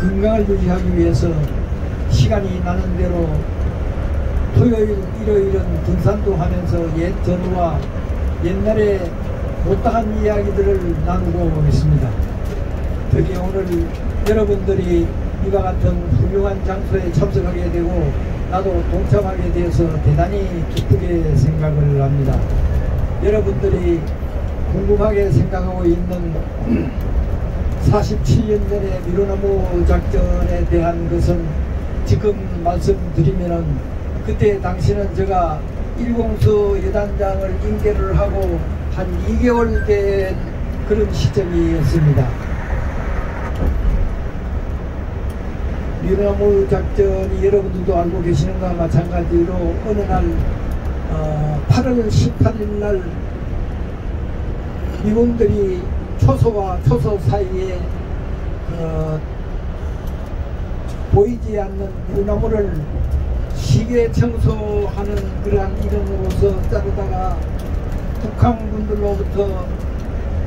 건강을 유지하기 위해서 시간이 나는 대로 토요일, 일요일은 등산도 하면서 옛 전후와 옛날에 못다한 이야기들을 나누고 있습니다. 특히 오늘 여러분들이 이와 같은 훌륭한 장소에 참석하게 되고 나도 동참하게 되어서 대단히 기쁘게 생각을 합니다. 여러분들이 궁금하게 생각하고 있는 47년 전의 미루나무 작전에 대한 것은 지금 말씀드리면은 그때 당시는 제가 일공수 여단장을 임계를 하고 한 2개월 된 그런 시점이었습니다. 미루나무 작전이 여러분들도 알고 계시는 것과 마찬가지로 어느 날 8월 18일 날 미군들이 초소와 초소 사이에 보이지 않는 미루나무를 시계 청소하는 그러한 이름으로서 자르다가 북한군들로부터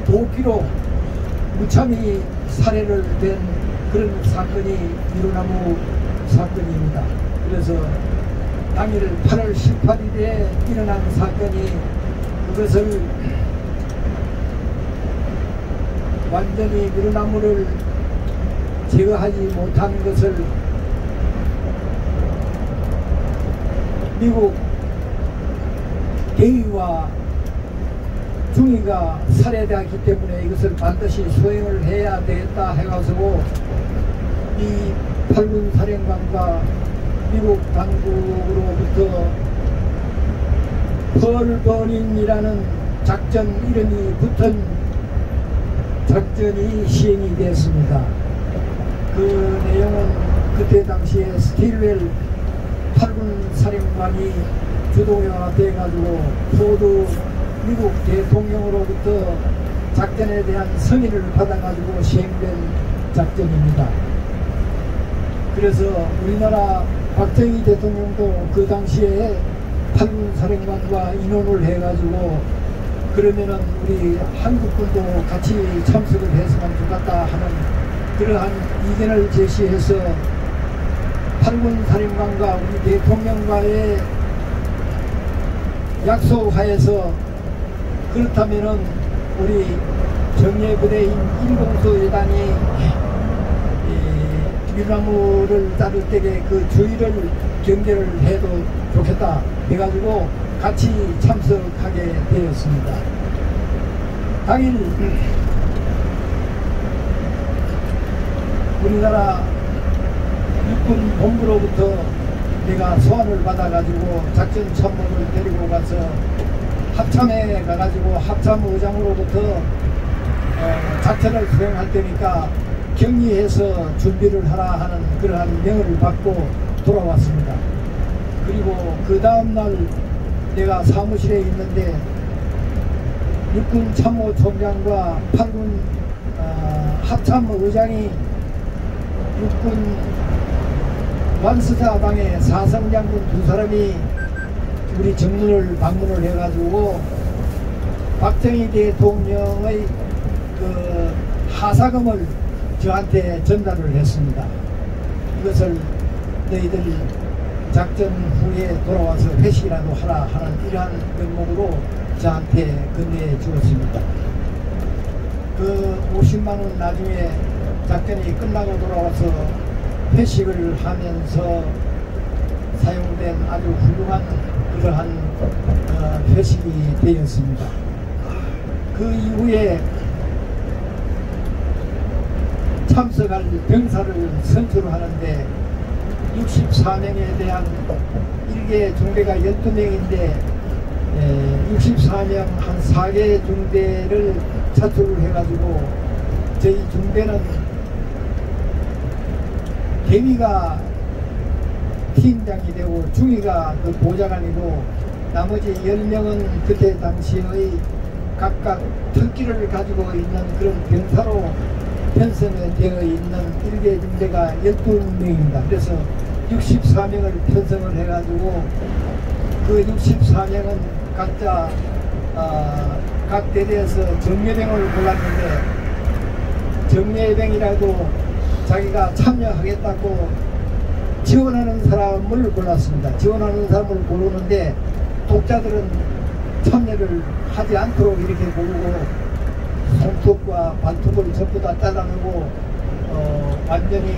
도끼로 무참히 살해를 된 그런 사건이 미루나무 사건입니다. 그래서 당일 8월 18일에 일어난 사건이 그것을 완전히 미루나무를 제거하지 못한 것을 미국 대위와 중위가 살해되었기 때문에 이것을 반드시 수행을 해야 되겠다 해가지고 이 8군 사령관과 미국 당국으로부터 펄버닝이라는 작전 이름이 붙은 작전이 시행이 되었습니다. 그 내용은 그때 당시에 스틸웰 8군 사령관이 주도가 돼가지고 모두 미국 대통령으로부터 작전에 대한 승인을 받아가지고 시행된 작전입니다. 그래서 우리나라 박정희 대통령도 그 당시에 8군 사령관과 인원을 해가지고 그러면은 우리 한국군도 같이 참석을 했으면 좋겠다 하는 그러한 이견을 제시해서 8군 사령관과 우리 대통령과의 약속하에서 그렇다면은 우리 정예부대인 일공수 여단이 미루나무를 자를 때에 그 주의를 경계를 해도 좋겠다 해가지고 같이 참석하게 되었습니다. 당일 우리나라 육군 본부로부터 내가 소환을 받아가지고 작전 참모를 데리고 가서 합참에 가가지고 합참 의장으로부터 작전을 수행할 때니까 격리해서 준비를 하라 하는 그러한 명을 받고 돌아왔습니다. 그리고 그 다음날 내가 사무실에 있는데 육군 참모총장과 8군 합참 의장이 육군 완수사방에 사성장군 두 사람이 우리 정문을 방문을 해가지고 박정희 대통령의 그 하사금을 저한테 전달을 했습니다. 이것을 너희들 작전 후에 돌아와서 회식이라도 하라 하는 이러한 명목으로 저한테 건네해 주었습니다. 그 50만원 나중에 작전이 끝나고 돌아와서 회식을 하면서 사용된 아주 훌륭한 그러한 회식이 되었습니다. 그 이후에 참석할 병사를 선출하는데 64명에 대한 일개 중대가 12명인데 64명 한 4개 중대를 차출을 해가지고 저희 중대는 대위가 팀장이 되고 중위가 그 보좌관이고 나머지 10명은 그때 당시의 각각 특기를 가지고 있는 그런 병사로 편성되어 있는 일개 중대가 12명입니다. 그래서 64명을 편성을 해가지고 그 64명은 각자 각 대대에서 정예병을 골랐는데 정예병이라도 자기가 참여하겠다고 지원하는 사람을 골랐습니다. 지원하는 사람을 고르는데 독자들은 참여를 하지 않도록 이렇게 고르고 손톱과 발톱을 전부 다 잘라내고 완전히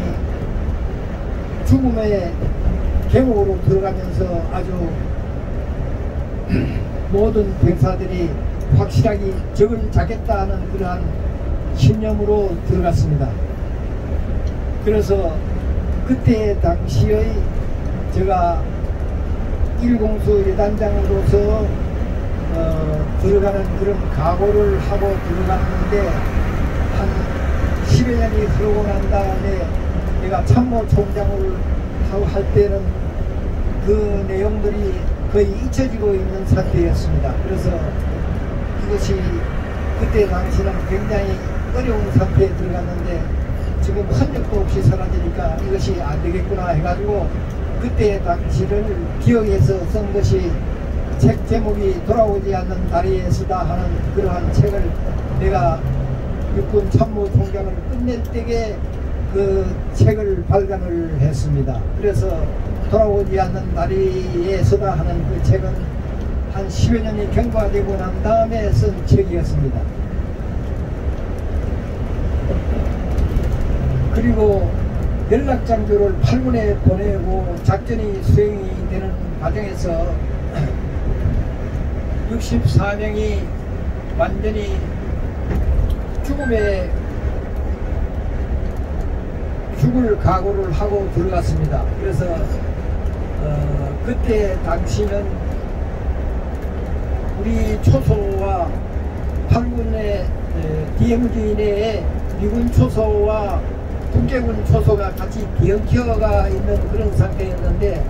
죽음의 계곡으로 들어가면서 아주 모든 병사들이 확실하게 적을 잡겠다는 그러한 신념으로 들어갔습니다. 그래서 그때 당시의 제가 일공수 예단장으로서 들어가는 그런 각오를 하고 들어갔는데 한 10여 년이 흐르고 난 다음에 내가 참모총장을 하고 할 때는 그 내용들이 거의 잊혀지고 있는 상태였습니다. 그래서 이것이 그때 당시는 굉장히 어려운 상태에 들어갔는데 지금 흔적도 없이 사라지니까 이것이 안 되겠구나 해가지고 그때 당시를 기억해서 쓴 것이 책 제목이 돌아오지 않는 다리에 서다 하는 그러한 책을 내가 육군 참모총장을 끝낼 때에 그 책을 발간을 했습니다. 그래서 돌아오지 않는 다리에 서다 하는 그 책은 한 10여 년이 경과되고 난 다음에 쓴 책이었습니다. 그리고 연락장교를 8군에 보내고 작전이 수행이 되는 과정에서 64명이 완전히 죽을 각오를 하고 들어갔습니다. 그래서 그때 당시는 우리 초소와 8군의 DMZ 내에 미군 초소와 북계군 초소가 같이 뒤엉켜가 있는 그런 상태였는데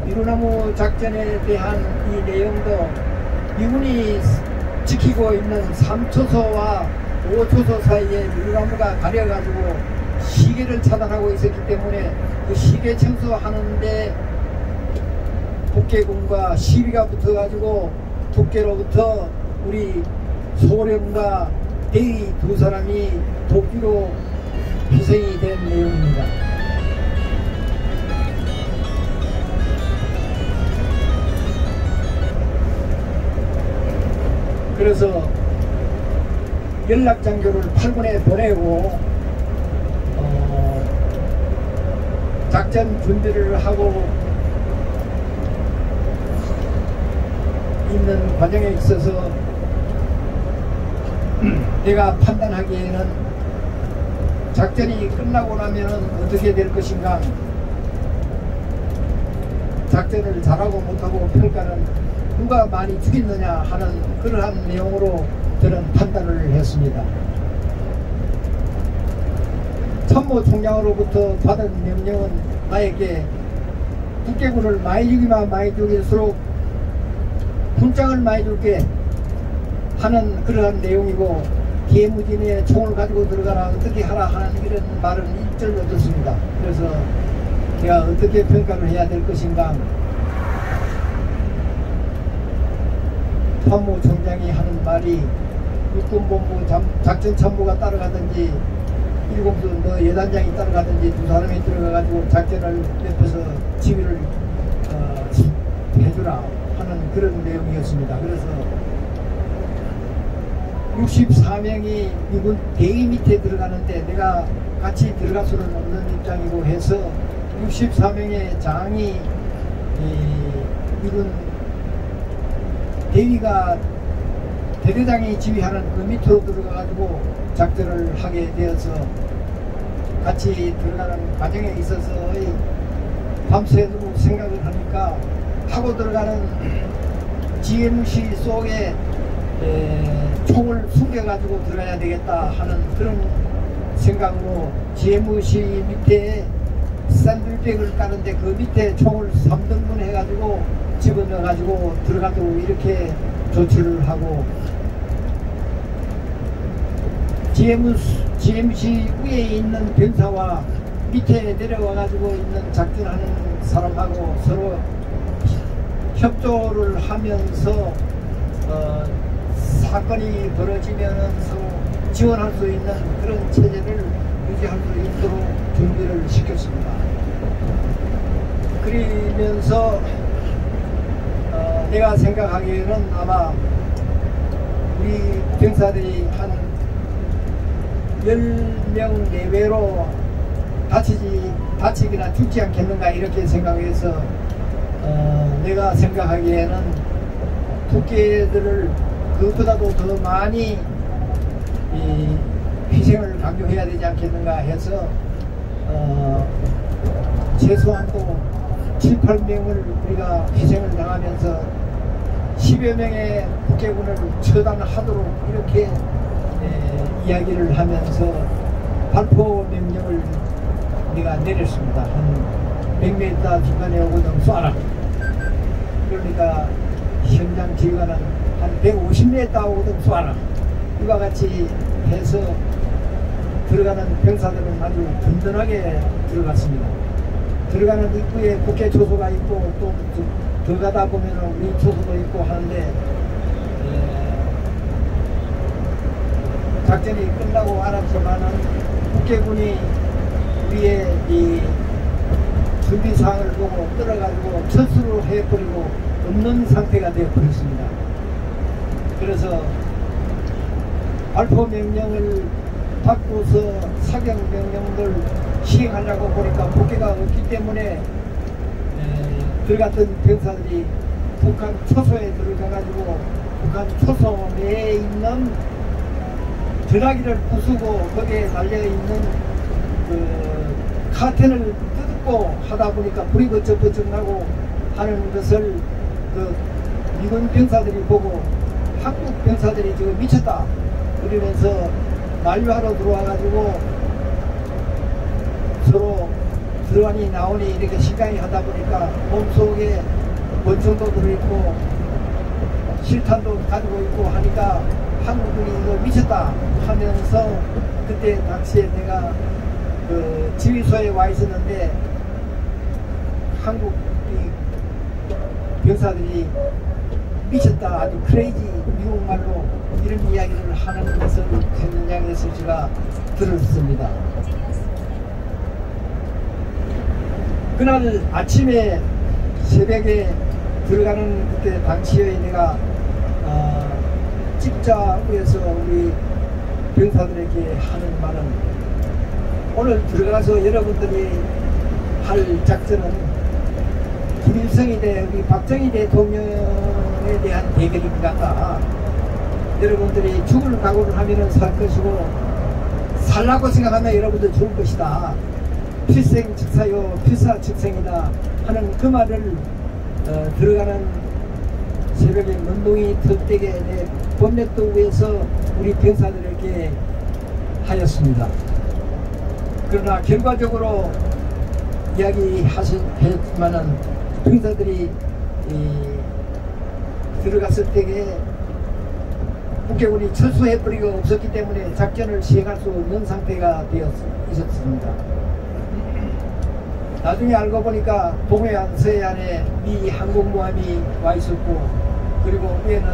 미루나무 작전에 대한 이 내용도 미군이 지키고 있는 3초소와 5초소 사이에 미루나무가 가려가지고 시계를 차단하고 있었기 때문에 그 시계 청소하는데 북계군과 시비가 붙어가지고 북계로부터 우리 소령과 대위 두 사람이 도끼로 희생이 된 내용입니다. 그래서 연락장교를 8군에 보내고 작전 준비를 하고 있는 과정에 있어서 내가 판단하기에는 작전이 끝나고 나면 어떻게 될 것인가, 작전을 잘하고 못하고 평가는 누가 많이 죽였느냐 하는 그러한 내용으로 저는 판단을 했습니다. 참모총장으로부터 받은 명령은 나에게 북계군을 많이 죽이면 많이 죽일수록 훈장을 많이 줄게 하는 그러한 내용이고, DMZ에 총을 가지고 들어가라, 어떻게 하라 하는 이런 말은 일절 얻었습니다. 그래서 제가 어떻게 평가를 해야 될 것인가, 참모총장이 하는 말이 육군본부 작전참모가 따라가든지 일공수 너 예단장이 따라가든지 두 사람이 들어가가지고 작전을 옆에서 지휘를 해주라 하는 그런 내용이었습니다. 그래서 64명이 미군 대위 밑에 들어가는데 내가 같이 들어갈 수는 없는 입장이고 해서 64명의 장이 미군 대위가 대대장이 지휘하는 그 밑으로 들어가가지고 작전을 하게 되어서 같이 들어가는 과정에 있어서의 밤새도록 생각을 하니까 하고 들어가는 GMC 속에 총을 숨겨가지고 들어가야 되겠다 하는 그런 생각으로 GMC 밑에 샌들백을 까는데 그 밑에 총을 3등분 해가지고 집어넣어가지고 들어가도록 이렇게 조치를 하고, GMC 위에 있는 병사와 밑에 내려와가지고 있는 작전하는 사람하고 서로 협조를 하면서 사건이 벌어지면 서로 지원할 수 있는 그런 체제를 유지할 수 있도록 준비를 시켰습니다. 그러면서 내가 생각하기에는 아마 우리 병사들이 한 10명 내외로 다치거나 죽지 않겠는가 이렇게 생각해서 내가 생각하기에는 국회들을 그것보다도 더 많이 희생을 강조해야 되지 않겠는가 해서 최소한 또 7, 8명을 우리가 희생을 당하면서 10여 명의 국회군을 처단하도록 이렇게 이야기를 하면서 발포 명령을 우리가 내렸습니다. 한 100m 중간에 오거든 쏴라. 그러니까 현장 지휘관은 한 150m 오거든 쏴라. 이와 같이 해서 들어가는 병사들은 아주 든든하게 들어갔습니다. 들어가는 입구에 국회 초소가 있고 또 들어가다 보면 우리 초소도 있고 하는데 작전이 끝나고 알았지만은 국회군이 우리의 이 준비사항을 보고 떨어가지고 철수를 해버리고 없는 상태가 되어버렸습니다. 그래서 발포 명령을 받고서 사격 명령을 시행하려고 보니까 국회가 없기 때문에 들어갔던 병사들이 북한 초소에 들어가가지고 북한 초소 내에 있는 전화기를 부수고 거기에 달려있는 그 카텐을 뜯고 하다 보니까 불이 버쩍버쩍 나고 하는 것을 그 미군 병사들이 보고 한국 병사들이 지금 미쳤다 그러면서 만류하러 들어와가지고 서로 들어가니 나오니 이렇게 시간이 하다 보니까 몸속에 권총도 들어있고 실탄도 가지고 있고 하니까 한국군이 이거 미쳤다 하면서 그때 당시에 내가 그 지휘소에 와 있었는데 한국 병사들이 미쳤다 아주 크레이지 미국말로 이런 이야기를 하는 것을 현장에서 제가 들었습니다. 그날 아침에 새벽에 들어가는 그때 당시에 내가 집자에서 우리 병사들에게 하는 말은 오늘 들어가서 여러분들이 할 작전은 김일성이 대 우리 박정희 대통령에 대한 대결인 것 같다. 여러분들이 죽을 각오를 하면 살 것이고 살라고 생각하면 여러분들 죽을 것이다. 필생즉사요 필사즉생이다 하는 그 말을 들어가는 새벽에 눈동이 털떼게 내 본넷도 위에서 우리 병사들에게 하였습니다. 그러나 결과적으로 이야기하셨지만은 병사들이 들어갔을 때에 국회군이 철수해버리고 없었기 때문에 작전을 시행할 수 없는 상태가 되어 있었습니다. 나중에 알고 보니까 동해안, 서해안에 미 항공모함이 와 있었고 그리고 위에는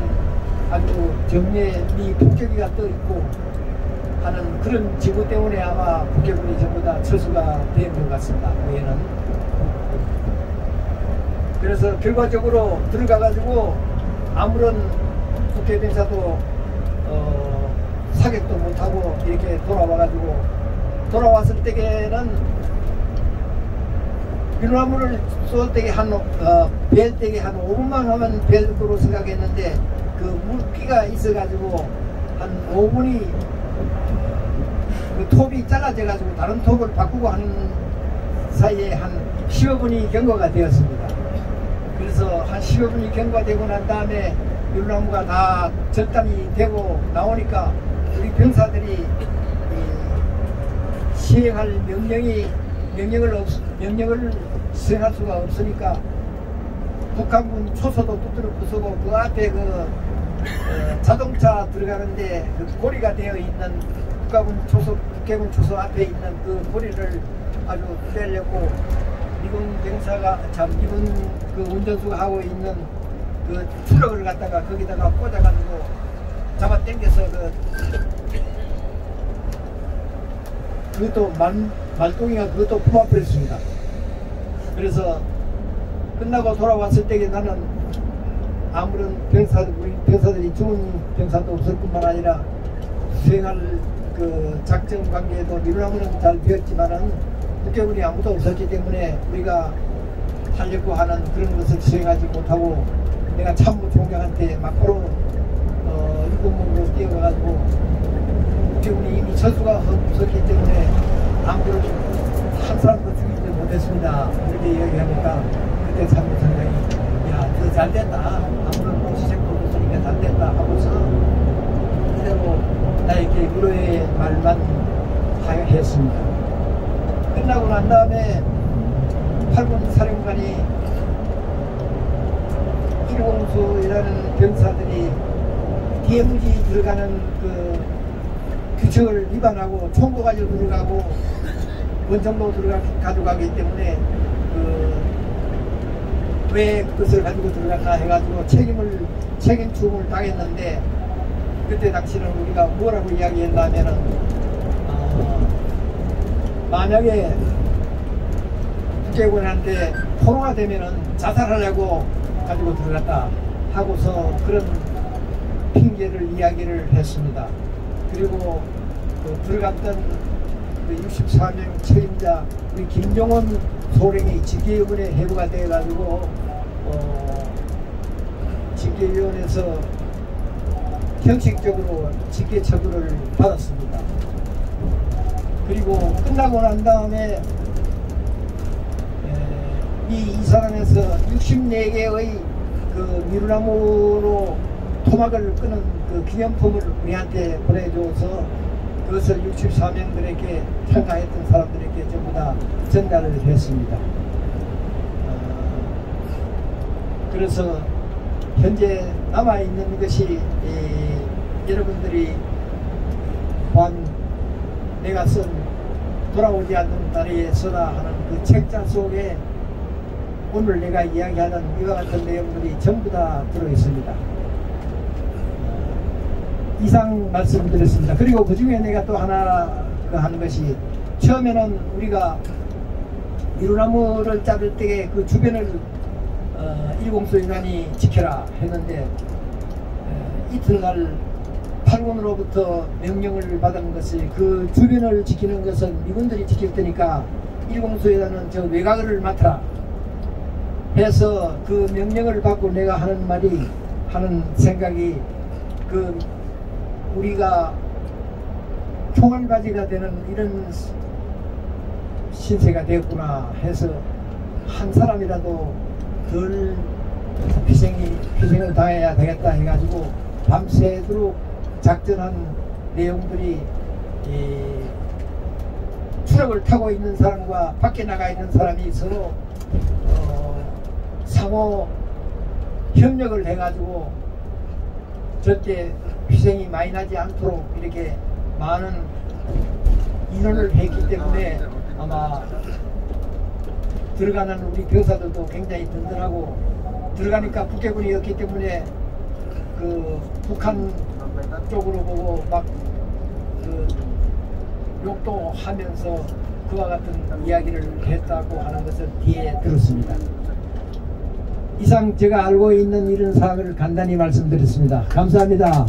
아주 정례 미 폭격기가 떠 있고 하는 그런 지구 때문에 아마 국회군이 전부 다 철수가 된 것 같습니다. 위에는. 그래서 결과적으로 들어가가지고 아무런 국회병사도 사격도 못하고 이렇게 돌아와가지고 돌아왔을 때에는 비누나무를 쏠 때에 벨 때에 한 5분만 하면 벨 거로 생각했는데 그 물기가 있어가지고 한 5분이 그 톱이 잘라져가지고 다른 톱을 바꾸고 하는 사이에 한 10여 분이 경과가 되었습니다. 그래서 한 10여 분이 경과되고 난 다음에 율나무가 다 절단이 되고 나오니까 우리 병사들이 시행할 명령을 수행할 수가 없으니까 북한군 초소도 두드러 부수고 그 앞에 자동차 들어가는데 그 고리가 되어 있는 국회군 초소 앞에 있는 그 고리를 아주 떼려고 미군 그 운전수가 하고 있는 그 트럭을 갖다가 거기다가 꽂아가지고 잡아 당겨서 그것도 말동이가 그것도 품어버렸습니다. 그래서 끝나고 돌아왔을 때에 나는 아무런 우리 병사들이 죽은 병사도 없을 뿐만 아니라 수행할 그 작전 관계에도 미루나무는 잘 되었지만은 국경군이 아무도 없었기 때문에 우리가 하려고 하는 그런 것을 수행하지 못하고 내가 참모총장한테 막바로 일본문으로 뛰어가가지고 국경군이 이미 전수가 없었기 때문에 아무런 한 사람도 죽이지 못했습니다. 이렇게 이야기하니까 그때 참모총장이 야, 너 잘됐다. 아무런 뭐 시책도 없으니까 잘됐다 하고서 그대로 나에게 위로의 말만 했습니다. 끝나고 난 다음에 8군 사령관이 1공수라는 병사들이 DMZ 들어가는 그 규칙을 위반하고 총도 가지고 들어가고 원정도 가져가기 때문에 왜 그것을 가지고 들어갔나 해가지고 책임충을 당했는데 그때 당시는 우리가 뭐라고 이야기했냐면은 만약에 국제군한테 포로가 되면은 자살하려고 가지고 들어갔다 하고서 그런 핑계를 이야기를 했습니다. 그리고 들어갔던 그 64명 책임자 우리 김종원 소령이 징계위원회 해부가 되어가지고 징계위원회에서 형식적으로 징계 처분을 받았습니다. 그리고 끝나고 난 다음에 이 사람에서 64개의 그 미루나무로 토막을 끄는 그 기념품을 우리한테 보내줘서 그것을 64명들에게 참가했던 사람들에게 전부 다 전달을 했습니다. 그래서 현재 남아있는 것이 여러분들이 본 내가 쓴 돌아오지 않는 다리에 서다 하는 그 책자 속에 오늘 내가 이야기하는 이와 같은 내용들이 전부 다 들어있습니다. 이상 말씀드렸습니다. 그리고 그 중에 내가 또 하나 하는 것이 처음에는 우리가 미루나무를 자를 때에 그 주변을 일공수인관이 지켜라 했는데 이튿날 8군으로부터 명령을 받은 것이 그 주변을 지키는 것은 미군들이 지킬 테니까 일공수인관은 저 외곽을 맡아라 해서 그 명령을 받고 내가 하는 생각이 그 우리가 총알바지가 되는 이런 신세가 되었구나 해서 한 사람이라도 덜 희생을 당해야 되겠다 해가지고 밤새도록 작전한 내용들이 트럭을 타고 있는 사람과 밖에 나가 있는 사람이 서로 상호 협력을 해가지고 절대 희생이 많이 나지 않도록 이렇게 많은 인원을 했기 때문에 아마 들어가는 우리 병사들도 굉장히 든든하고 들어가니까 북해군이었기 때문에 그 북한 쪽으로 보고 막 그 욕도 하면서 그와 같은 이야기를 했다고 하는 것을 뒤에 들었습니다. 이상 제가 알고 있는 이런 사항을 간단히 말씀드렸습니다. 감사합니다.